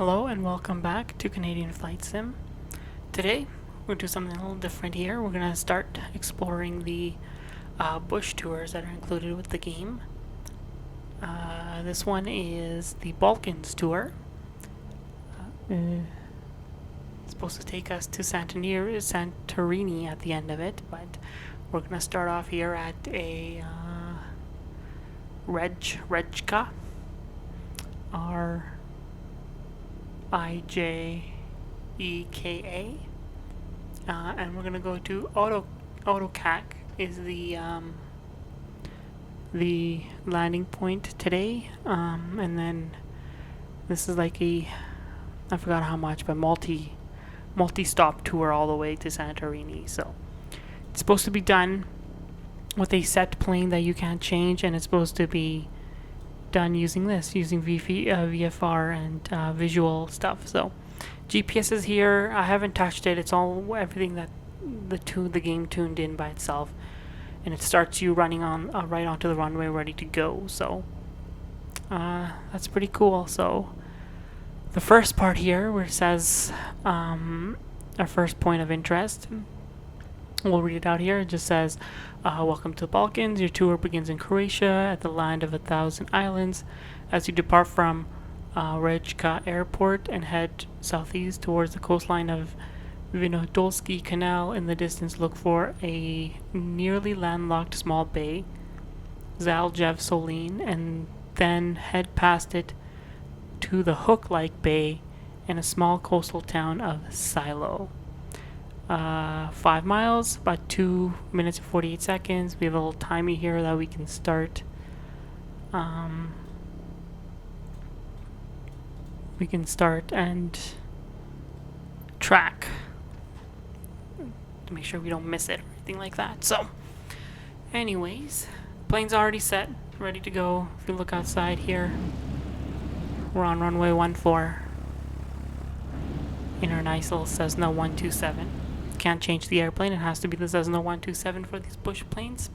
Hello and welcome back to Canadian Flight Sim. Today we're going to do something a little different here. We're going to start exploring the bush tours that are included with the game. This one is the Balkans tour. It's supposed to take us to Santorini at the end of it, but we're going to start off here at a Rejka, R-I-J-E-K-A, and we're gonna go to Autocac is the landing point today, and then this is like I forgot how much, but multi-stop tour all the way to Santorini. So it's supposed to be done with a set plane that you can't change, and it's supposed to be done using VFR and visual stuff. So GPS is here. I haven't touched it. It's all everything that the game tuned in by itself, and it starts you running on right onto the runway, ready to go. So that's pretty cool. So the first part here where it says our first point of interest, we'll read it out here. It just says, welcome to the Balkans. Your tour begins in Croatia at the land of 1,000 islands. As you depart from Rejka Airport and head southeast towards the coastline of Vinodolski Canal, in the distance look for a nearly landlocked small bay, Zaljev Solin, and then head past it to the hook-like bay and a small coastal town of Silo. 5 miles, about 2 minutes and 48 seconds. We have a little timer here that we can start. We can start and track to make sure we don't miss it or anything like that. So, anyways, plane's already set, ready to go. If you look outside here, we're on runway 14 in our nice little Cessna 127. Can't change the airplane. It has to be the Cessna 127 for these bush flights.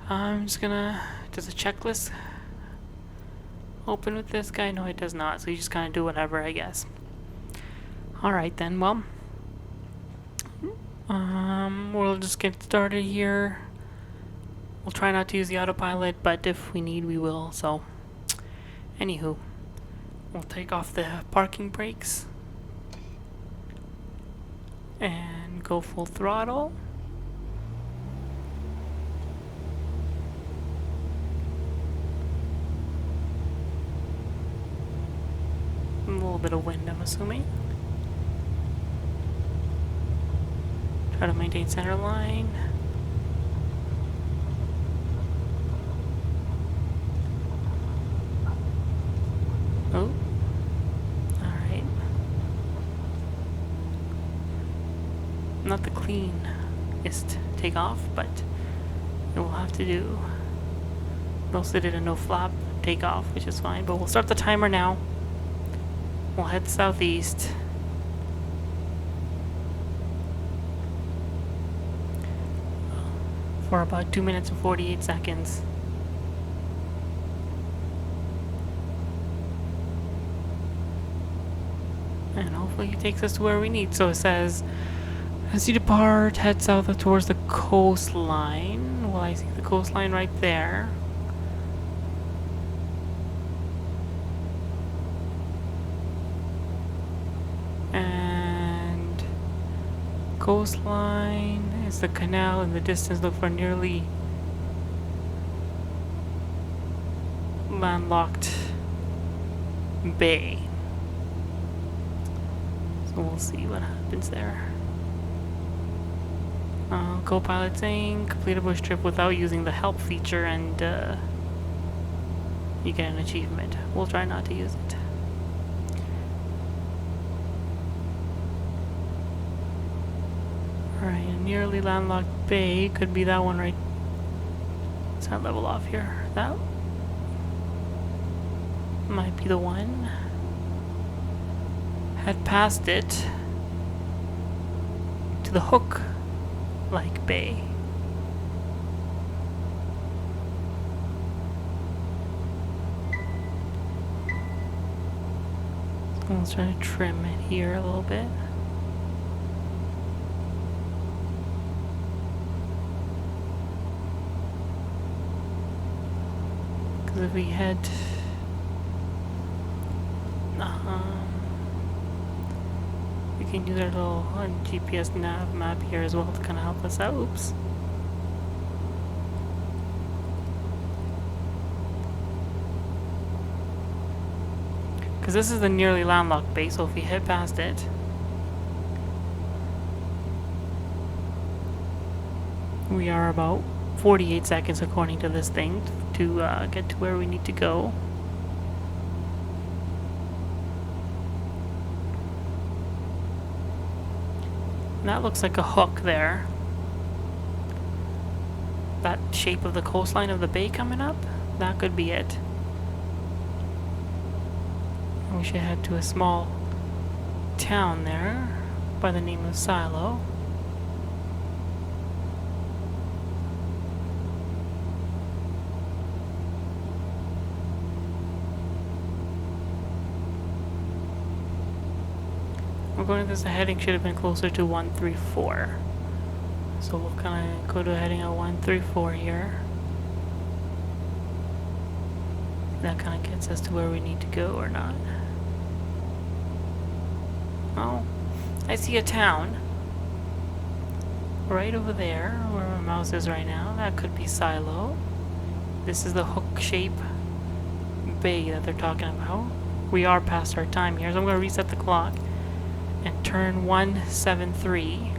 I'm just gonna, does a checklist open with this guy? No, it does not, so you just kind of do whatever, I guess. Alright then, well, we'll just get started here. We'll try not to use the autopilot, but if we need, we will. So, anywho, we'll take off the parking brakes and go full throttle. A little bit of wind, I'm assuming. Try to maintain center line. Oh. Alright. Not the cleanest takeoff, but it will have to do. We also did a no flap takeoff, which is fine, but we'll start the timer now. We'll head southeast. For about 2 minutes and 48 seconds. And hopefully it takes us to where we need. So it says, as you depart, head south towards the coastline. Well, I see the coastline right there. And coastline is the canal in the distance. Look for nearly landlocked bay. So we'll see what happens there. Co-pilot saying complete a bush trip without using the help feature, and you get an achievement. We'll try not to use it. Alright, a nearly landlocked bay could be that one right. Let's not level off here. That might be the one. Head past it to the hook-like bay. Let's try to trim it here a little bit. Because if we head... we can use our little GPS nav map here as well to kind of help us out. Oops. Because this is the nearly landlocked bay, so if we head past it, we are about 48 seconds according to this thing to get to where we need to go. And that looks like a hook there. That shape of the coastline of the bay coming up, that could be it. We should head to a small town there by the name of Silo. We're going to this, the heading should have been closer to 134. So we'll kind of go to a heading at 134 here. That kind of gets us to where we need to go or not. Oh, I see a town right over there where my mouse is right now. That could be Silo. This is the hook shape bay that they're talking about. We are past our time here, so I'm going to reset the clock and turn 173.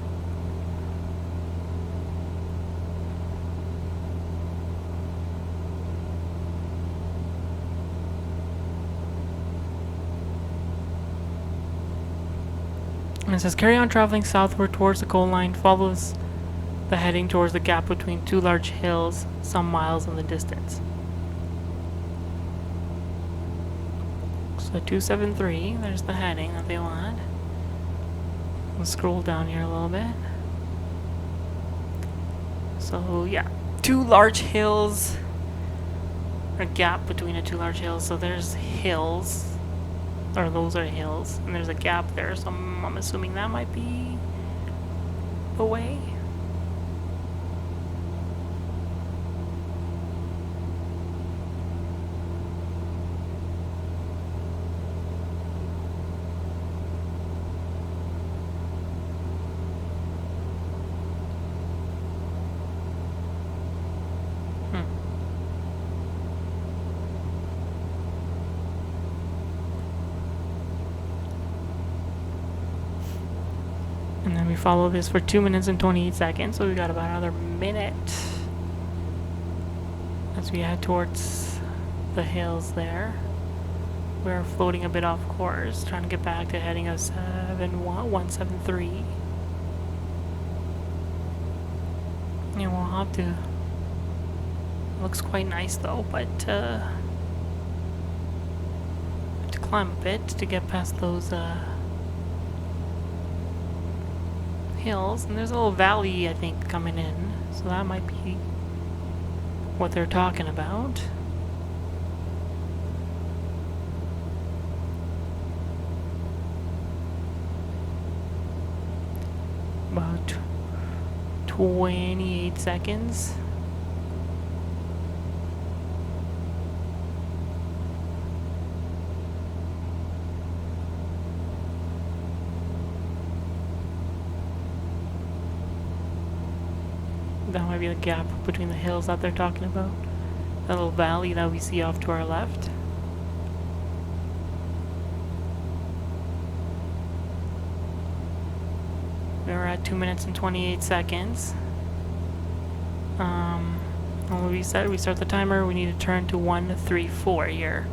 And it says, carry on traveling southward towards the coal line, follows the heading towards the gap between two large hills, some miles in the distance. So 273, there's the heading that they want. We'll scroll down here a little bit. So yeah, two large hills, a gap between the two large hills. So there's hills. Or those are hills, and there's a gap there, so I'm assuming that might be the way. And then we follow this for 2 minutes and 28 seconds, so we got about another minute as we head towards the hills there. We're floating a bit off course, trying to get back to heading of 173. Yeah, we'll have to. Looks quite nice though, but have to climb a bit to get past those hills, and there's a little valley I think coming in, so that might be what they're talking about. About 28 seconds. That might be the gap between the hills that they're talking about. That little valley that we see off to our left. We're at 2 minutes and 28 seconds. When we restart the timer, we need to turn to 134 here.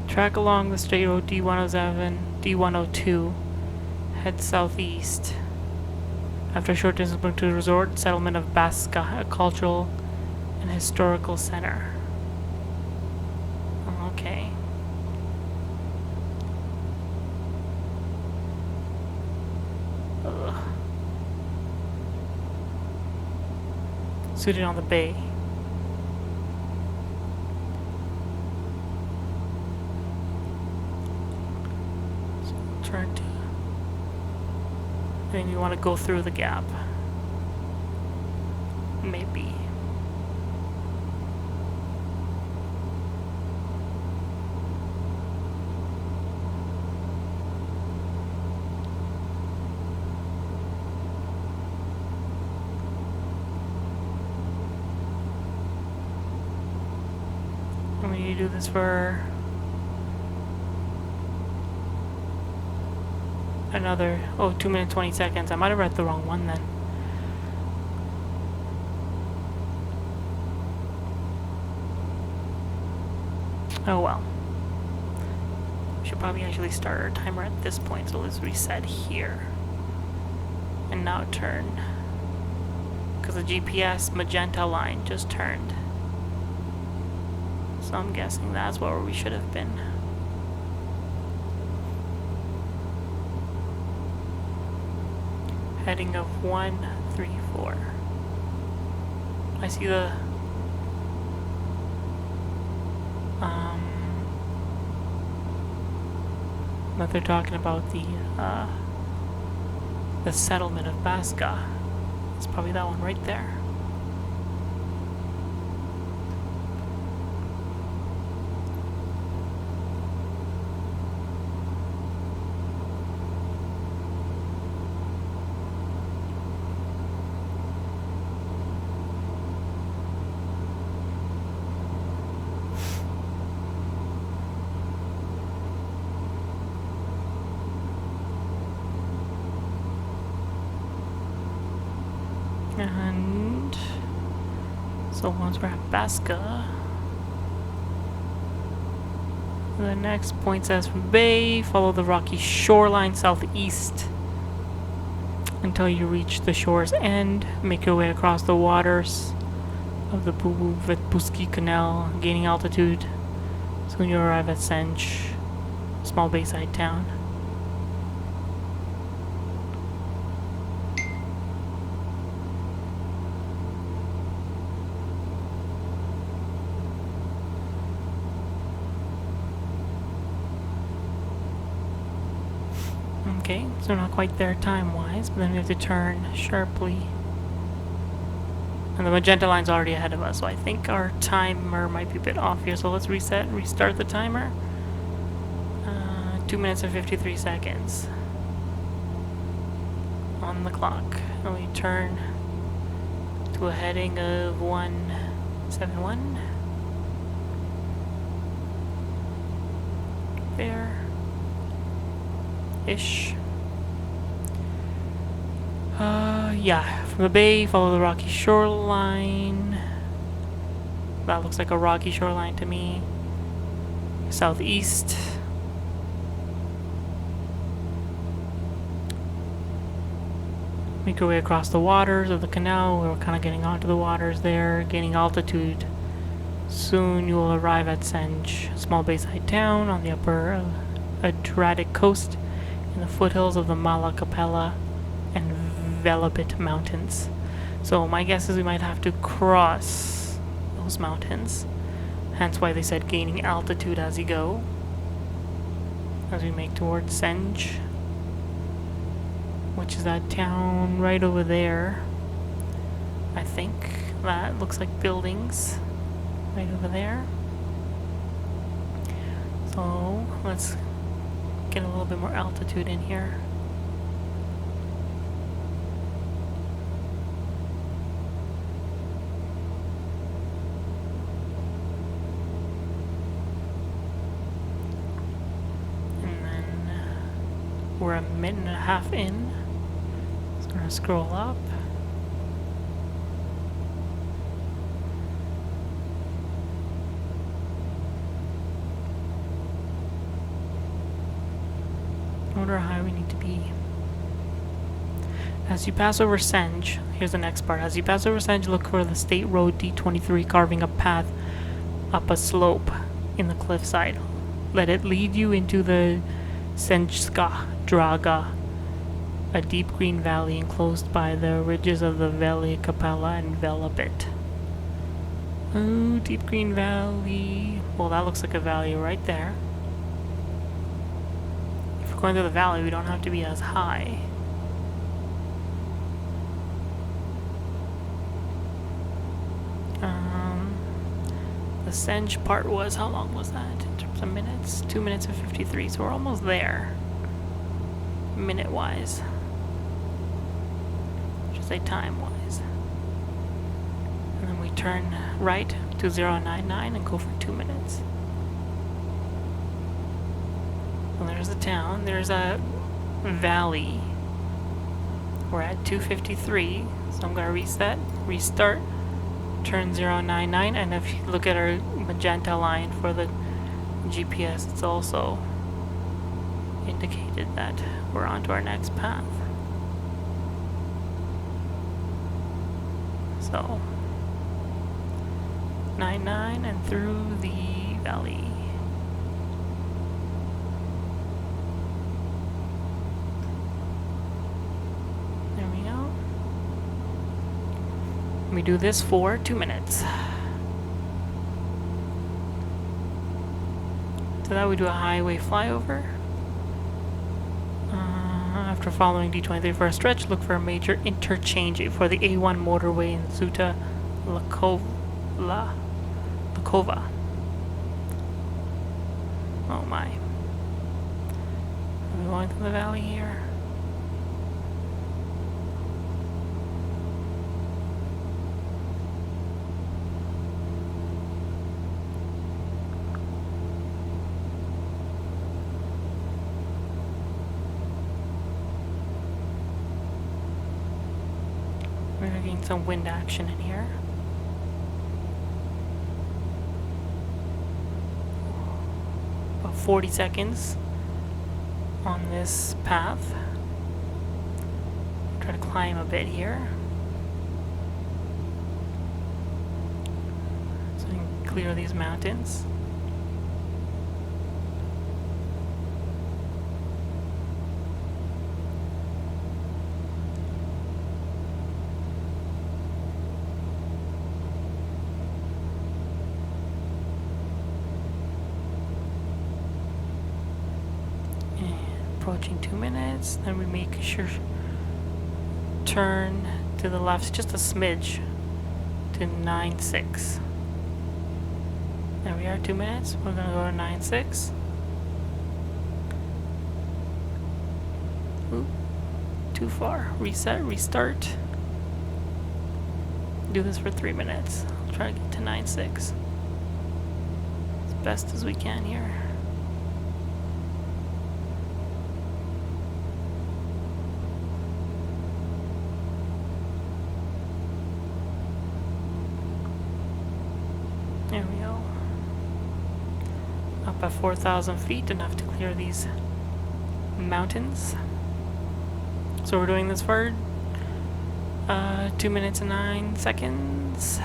Track along the state road D107, D102, head southeast. After a short distance to the resort settlement of Baska, a cultural and historical center. Okay. Ugh. Suited on the bay. Then you want to go through the gap. Maybe. I'm going to do this for another, 2 minutes 20 seconds. I might have read the wrong one then. Oh well. We should probably actually start our timer at this point, so let's reset here. And now turn. Because the GPS magenta line just turned. So I'm guessing that's where we should have been. Heading of 134. I see the that they're talking about the settlement of Baska. It's probably that one right there. And so once we're at Baska, the next point says from Bay, follow the rocky shoreline southeast until you reach the shore's end. Make your way across the waters of the Buski Canal, gaining altitude. Soon you arrive at Senj, small bayside town. Okay, so not quite there time-wise, but then we have to turn sharply. And the magenta line's already ahead of us, so I think our timer might be a bit off here. So let's reset and restart the timer. 2 minutes and 53 seconds on the clock. And we turn to a heading of 171. There. Ish. Yeah, from the bay, follow the rocky shoreline. That looks like a rocky shoreline to me. Southeast. Make your way across the waters of the canal. We're kind of getting onto the waters there, gaining altitude. Soon you will arrive at Senj, a small bayside town on the upper Adriatic coast, in the foothills of the Malakapela and Velebit mountains. So my guess is we might have to cross those mountains. Hence why they said gaining altitude as you go. As we make towards Senj, which is that town right over there. I think that looks like buildings right over there. So let's get a little bit more altitude in here. And then we're a minute and a half in. So we're gonna scroll up. I wonder how high we need to be. As you pass over Senj, here's the next part. As you pass over Senj, look for the State Road D23 carving a path up a slope in the cliffside. Let it lead you into the Senjska Draga, a deep green valley enclosed by the ridges of the Veli Capella and Velebit. Oh, deep green valley. Well, that looks like a valley right there. Going through the valley, we don't have to be as high. the Senge part was, how long was that in terms of minutes? 2 minutes and 53, so we're almost there, minute-wise. I should say time-wise. And then we turn right to 099 and go for 2 minutes. Well, there's the town. There's a valley. We're at 253, so I'm gonna reset, restart, turn 099, and if you look at our magenta line for the GPS, it's also indicated that we're on to our next path. So 99 and through the valley. There we go. We do this for 2 minutes. To that we do a highway flyover. After following D23 for a stretch, look for a major interchange for the A1 motorway in Zuta Lakova. Oh my. Are we going through the valley here? We're getting some wind action in here. About 40 seconds on this path. Try to climb a bit here. So we can clear these mountains. Approaching 2 minutes, then we make a sure turn to the left just a smidge to 96. There we are, 2 minutes. We're gonna go to 96. Ooh, too far. Reset, restart. Do this for 3 minutes. I'll try to get to 96 as best as we can here. There we go. Up at 4,000 feet, enough to clear these mountains. So we're doing this for 2 minutes and 9 seconds.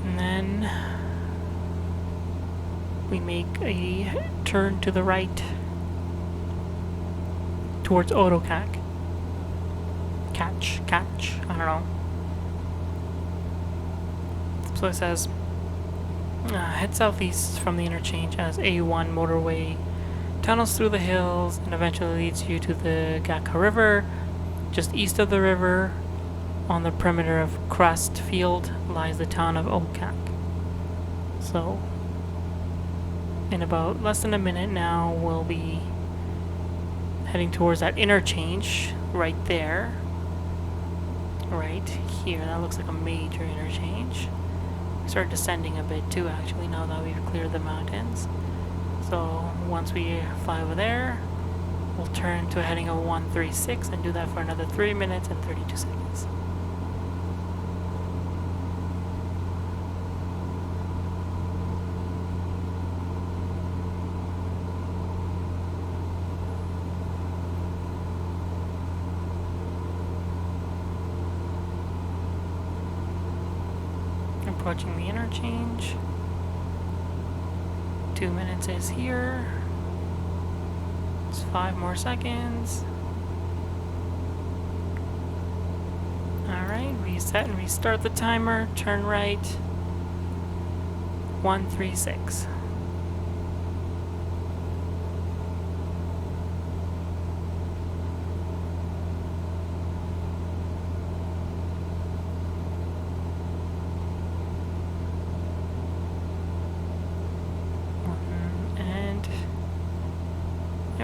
And then we make a turn to the right towards Autocac. Catch, I don't know. So it says, head southeast from the interchange as A1 motorway tunnels through the hills and eventually leads you to the Gaka River. Just east of the river, on the perimeter of Crust Field, lies the town of Autocac. So, in about less than a minute now, we'll be heading towards that interchange right there. Right here. That looks like a major interchange. We start descending a bit too, actually, now that we've cleared the mountains. So once we fly over there, we'll turn to a heading of 136 and do that for another 3 minutes and 32 seconds. Approaching the interchange. 2 minutes is here. It's 5 more seconds. Alright, reset and restart the timer. Turn right. 136.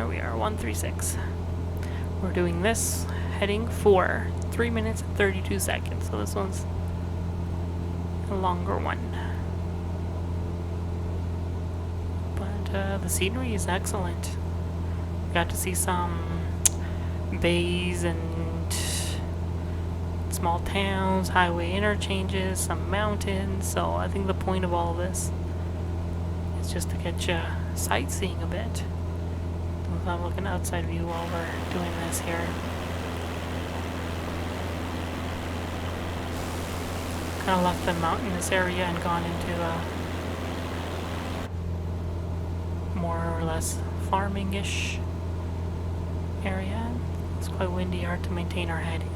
we are, 136. We're doing this heading for 3 minutes and 32 seconds. So this one's a longer one. But the scenery is excellent. Got to see some bays and small towns, highway interchanges, some mountains. So I think the point of all this is just to get you sightseeing a bit. I'm looking outside view while we're doing this here. Kind of left the mountainous area and gone into a more or less farming-ish area. It's quite windy, hard to maintain our heading.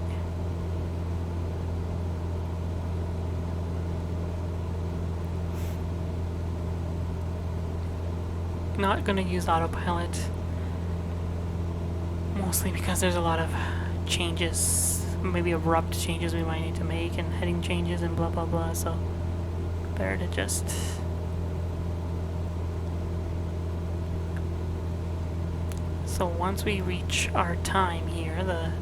Not going to use autopilot, mostly because there's a lot of changes, maybe abrupt changes we might need to make, and heading changes and blah blah blah, so better to just so once we reach our time here, the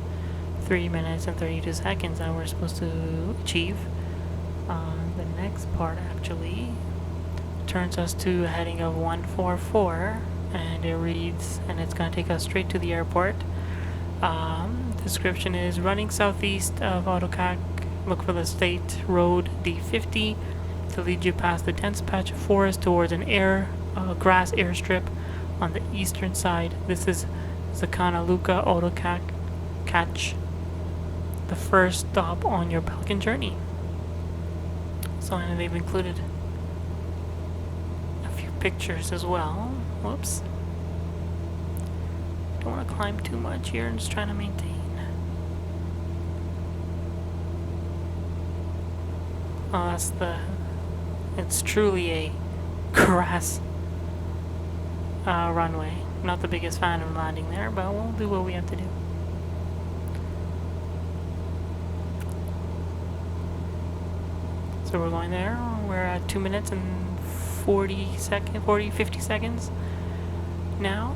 3 minutes and 32 seconds that we're supposed to achieve, the next part actually turns us to a heading of 144, and it reads, and it's going to take us straight to the airport. Description is: running southeast of Autocac, look for the state road D50 to lead you past the dense patch of forest towards an grass airstrip on the eastern side. This is Zakanaluka Autocac, the first stop on your Balkan journey. So, and they've included pictures as well. Whoops. Don't want to climb too much here, I'm just trying to maintain. Oh, it's truly a grass runway. Not the biggest fan of landing there, but we'll do what we have to do. So we're going there. We're at 2 minutes and 50 seconds now.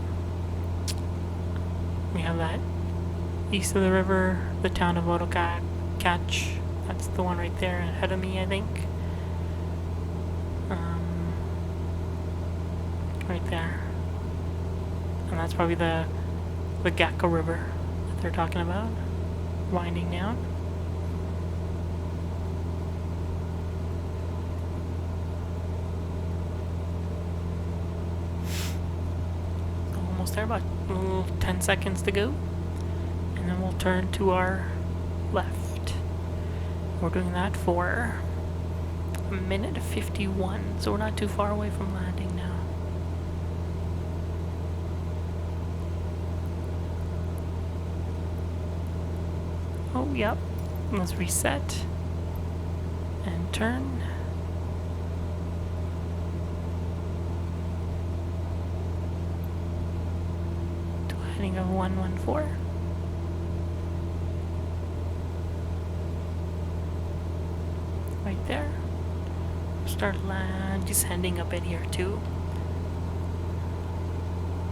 We have that east of the river, the town of Autocac. That's the one right there ahead of me, I think. Right there. And that's probably the Gaka River that they're talking about, winding down. There, about 10 seconds to go, and then we'll turn to our left. We're doing that for a minute 51, so we're not too far away from landing now. Oh, yep. Let's reset and turn. Of 114. Right there. Start descending a bit here too.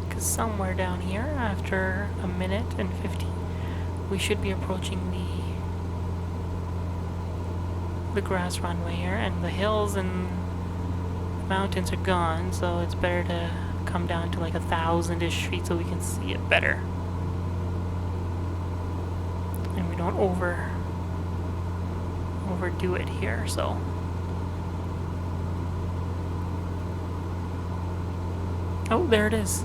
Because somewhere down here, after a minute and 50, we should be approaching the grass runway here, and the hills and mountains are gone, so it's better to come down to like 1,000-ish feet so we can see it better, and we don't overdo it here. So oh, there it is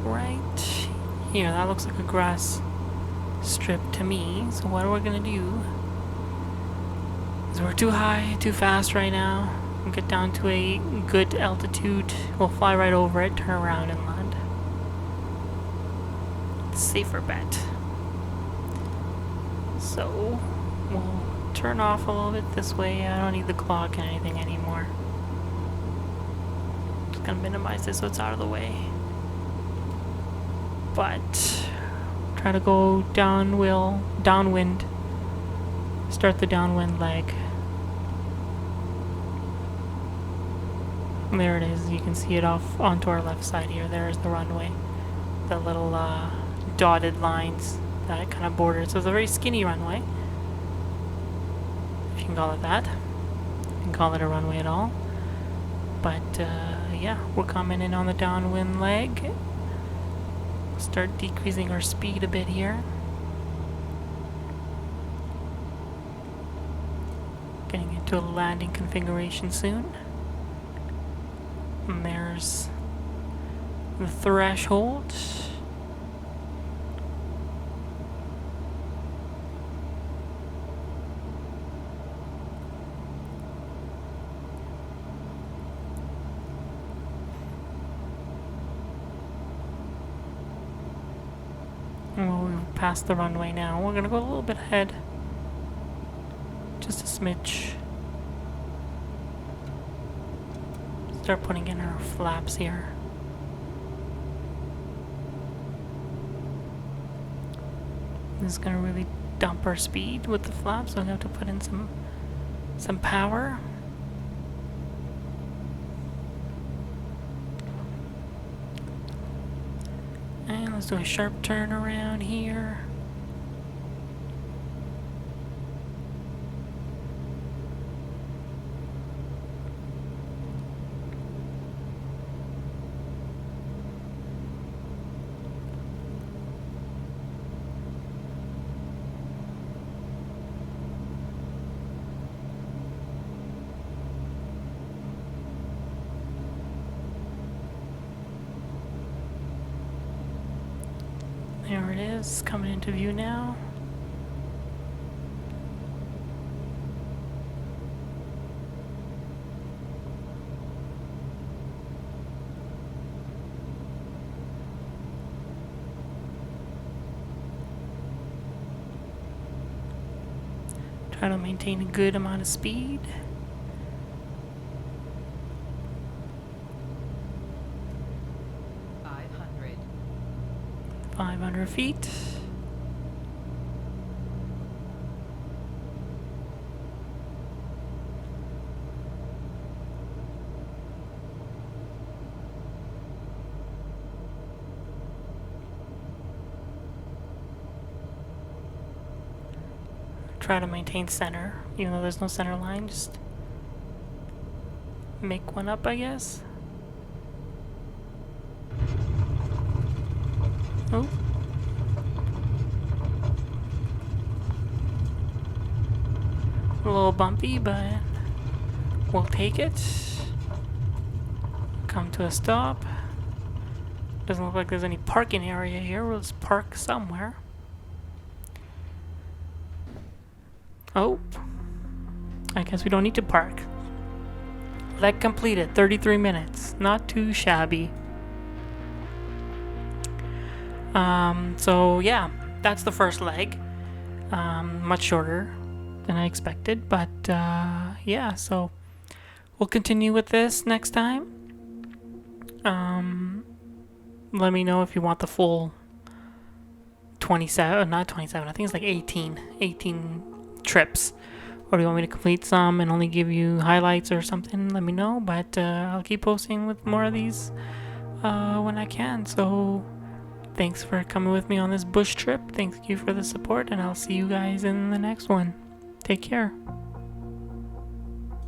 right here. That looks like a grass strip to me. So what we're gonna do is, we're too high, too fast right now. We'll get down to a good altitude. We'll fly right over it, turn around and land. Safer bet. So we'll turn off a little bit this way. I don't need the clock and anything anymore. Just gonna minimize this so it's out of the way. But try to go downwind. Start the downwind leg. There it is. You can see it off onto our left side here. There's the runway. The little dotted lines that kind of border. So it's a very skinny runway, if you can call it that. You can call it a runway at all. But yeah, we're coming in on the downwind leg. Start decreasing our speed a bit here. Getting into a landing configuration soon. And there's the threshold. Well, we've passed the runway now. We're gonna go a little bit ahead. Just a smidge. Start putting in our flaps here. This is gonna really dump our speed with the flaps, so I'm gonna have to put in some power. And let's do a sharp turn around here. There it is, coming into view now. Try to maintain a good amount of speed. 500 feet. Try to maintain center, even though there's no center line, just make one up, I guess. Oh. A little bumpy, but we'll take it. Come to a stop. Doesn't look like there's any parking area here. We'll just park somewhere. Oh. I guess we don't need to park. Leg completed, 33 minutes. Not too shabby. So yeah, that's the first leg. Much shorter than I expected, but yeah, so we'll continue with this next time. Let me know if you want the full 27, not 27, I think it's like 18 trips. Or do you want me to complete some and only give you highlights or something? Let me know, but I'll keep posting with more of these when I can. So thanks for coming with me on this bush trip. Thank you for the support, and I'll see you guys in the next one. Take care.